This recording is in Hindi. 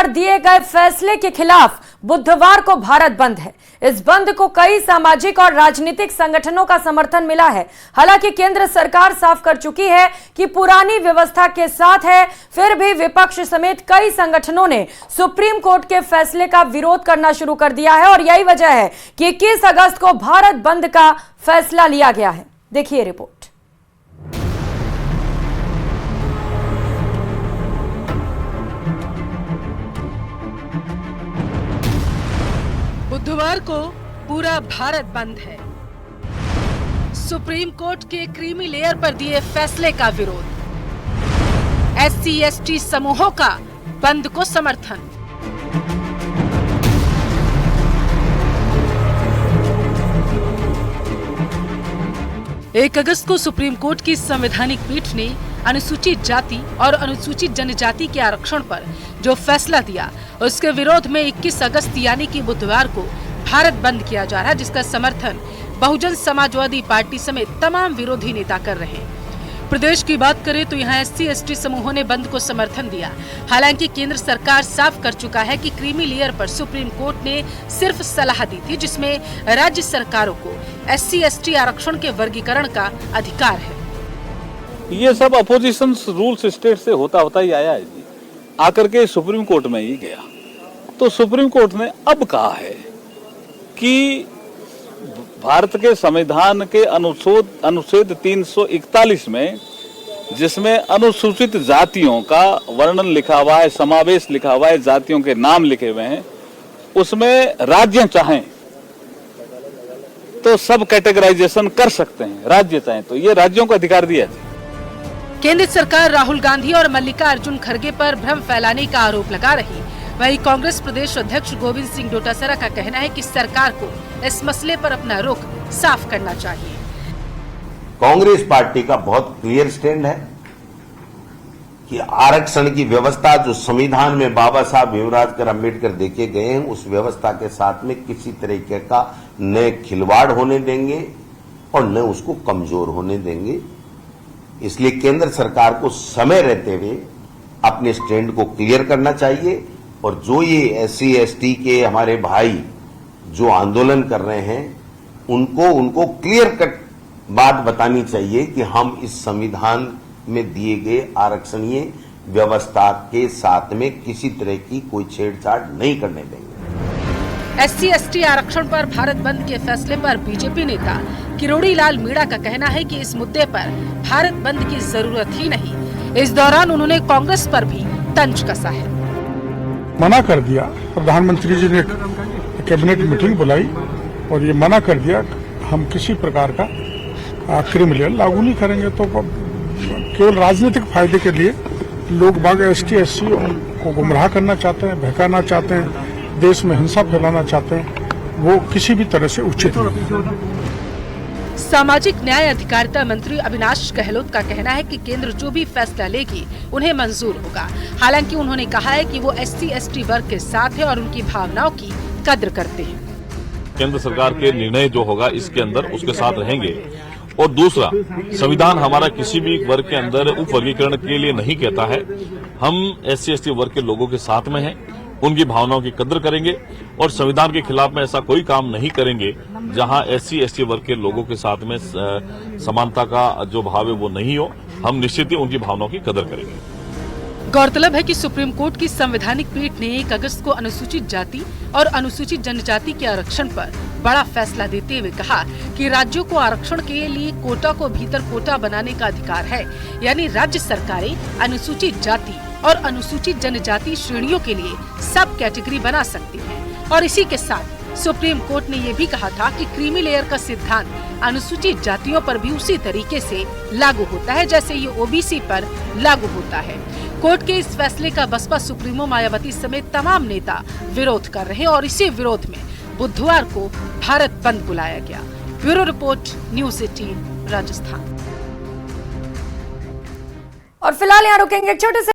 पर दिए गए फैसले के खिलाफ बुधवार को भारत बंद है। इस बंद को कई सामाजिक और राजनीतिक संगठनों का समर्थन मिला है। हालांकि केंद्र सरकार साफ कर चुकी है कि पुरानी व्यवस्था के साथ है, फिर भी विपक्ष समेत कई संगठनों ने सुप्रीम कोर्ट के फैसले का विरोध करना शुरू कर दिया है और यही वजह है कि 21 अगस्त को भारत बंद का फैसला लिया गया है। देखिए रिपोर्ट। बुधवार को पूरा भारत बंद है। सुप्रीम कोर्ट के क्रीमी लेयर पर दिए फैसले का विरोध। SC/ST समूहों का बंद को समर्थन। एक अगस्त को सुप्रीम कोर्ट की संवैधानिक पीठ ने अनुसूचित जाति और अनुसूचित जनजाति के आरक्षण पर जो फैसला दिया, उसके विरोध में 21 अगस्त यानी कि बुधवार को भारत बंद किया जा रहा है, जिसका समर्थन बहुजन समाजवादी पार्टी समेत तमाम विरोधी नेता कर रहे हैं। प्रदेश की बात करें तो यहाँ SC/ST समूहों ने बंद को समर्थन दिया। हालांकि केंद्र सरकार साफ कर चुका है कि क्रीमी लेयर पर सुप्रीम कोर्ट ने सिर्फ सलाह दी थी, जिसमें राज्य सरकारों को SC/ST आरक्षण के वर्गीकरण का अधिकार है। ये सब अपोजिशन रूल्स स्टेट से होता ही आया है जी, आकर के सुप्रीम कोर्ट में ही गया। तो सुप्रीम कोर्ट ने अब कहा है कि भारत के संविधान के अनुच्छेद 341 में, जिसमें अनुसूचित जातियों का वर्णन लिखा हुआ है, समावेश लिखा हुआ है, जातियों के नाम लिखे हुए हैं, उसमें राज्य चाहें तो सब कैटेगराइजेशन कर सकते हैं, राज्य चाहें तो। ये राज्यों को अधिकार दिया है। केंद्र सरकार राहुल गांधी और मल्लिकार्जुन खड़गे पर भ्रम फैलाने का आरोप लगा रही। वहीं कांग्रेस प्रदेश अध्यक्ष गोविंद सिंह डोटासरा का कहना है कि सरकार को इस मसले पर अपना रुख साफ करना चाहिए। कांग्रेस पार्टी का बहुत क्लियर स्टैंड है कि आरक्षण की व्यवस्था जो संविधान में बाबा साहब भीमराव अम्बेडकर देखे गए हैं, उस व्यवस्था के साथ में किसी तरीके का न खिलवाड़ होने देंगे और न उसको कमजोर होने देंगे। इसलिए केंद्र सरकार को समय रहते हुए अपने स्टैंड को क्लियर करना चाहिए और जो ये SC/ST के हमारे भाई जो आंदोलन कर रहे हैं, उनको क्लियर कट बात बतानी चाहिए कि हम इस संविधान में दिए गए आरक्षणीय व्यवस्था के साथ में किसी तरह की कोई छेड़छाड़ नहीं करने देंगे। SC/ST आरक्षण पर भारत बंद के फैसले पर बीजेपी नेता किरोड़ी लाल मीणा का कहना है कि इस मुद्दे पर भारत बंद की जरूरत ही नहीं। इस दौरान उन्होंने कांग्रेस पर भी तंज कसा है। मना कर दिया, प्रधानमंत्री जी ने कैबिनेट मीटिंग बुलाई और ये मना कर दिया हम किसी प्रकार का क्रीमी लेयर लागू नहीं करेंगे। तो केवल राजनीतिक फायदे के लिए लोग बाग ST/ST को गुमराह करना चाहते हैं, बहकाना चाहते हैं, देश में हिंसा फैलाना चाहते हैं, वो किसी भी तरह से उचित नहीं। सामाजिक न्याय अधिकारिता मंत्री अविनाश गहलोत का कहना है कि केंद्र जो भी फैसला लेगी उन्हें मंजूर होगा। हालांकि उन्होंने कहा है कि वो SC/ST वर्ग के साथ है और उनकी भावनाओं की कद्र करते हैं। केंद्र सरकार के निर्णय जो होगा इसके अंदर उसके साथ रहेंगे। और दूसरा, संविधान हमारा किसी भी वर्ग के अंदर उप वर्गीकरण के लिए नहीं कहता है। हम SC/ST वर्ग के लोगों के साथ में हैं, उनकी भावनाओं की कद्र करेंगे और संविधान के खिलाफ में ऐसा कोई काम नहीं करेंगे जहां SC/ST वर्ग के लोगों के साथ में समानता का जो भाव है वो नहीं हो। हम निश्चित ही उनकी भावनाओं की कद्र करेंगे। गौरतलब है कि सुप्रीम कोर्ट की संवैधानिक पीठ ने 1 अगस्त को अनुसूचित जाति और अनुसूचित जनजाति के आरक्षण पर बड़ा फैसला देते हुए कहा कि राज्यों को आरक्षण के लिए कोटा को भीतर कोटा बनाने का अधिकार है। यानी राज्य सरकारें अनुसूचित जाति और अनुसूचित जनजाति श्रेणियों के लिए सब कैटेगरी बना सकती हैं। और इसी के साथ सुप्रीम कोर्ट ने ये भी कहा था कि क्रीमी लेयर का सिद्धांत अनुसूचित जातियों पर भी उसी तरीके से लागू होता है जैसे ये OBC पर लागू होता है। कोर्ट के इस फैसले का बसपा सुप्रीमो मायावती समेत तमाम नेता विरोध कर रहे हैं और इसी विरोध में बुधवार को भारत बंद बुलाया गया। Bureau report, news 18 Rajasthan. और फिलहाल यहाँ रुकेंगे एक छोटे से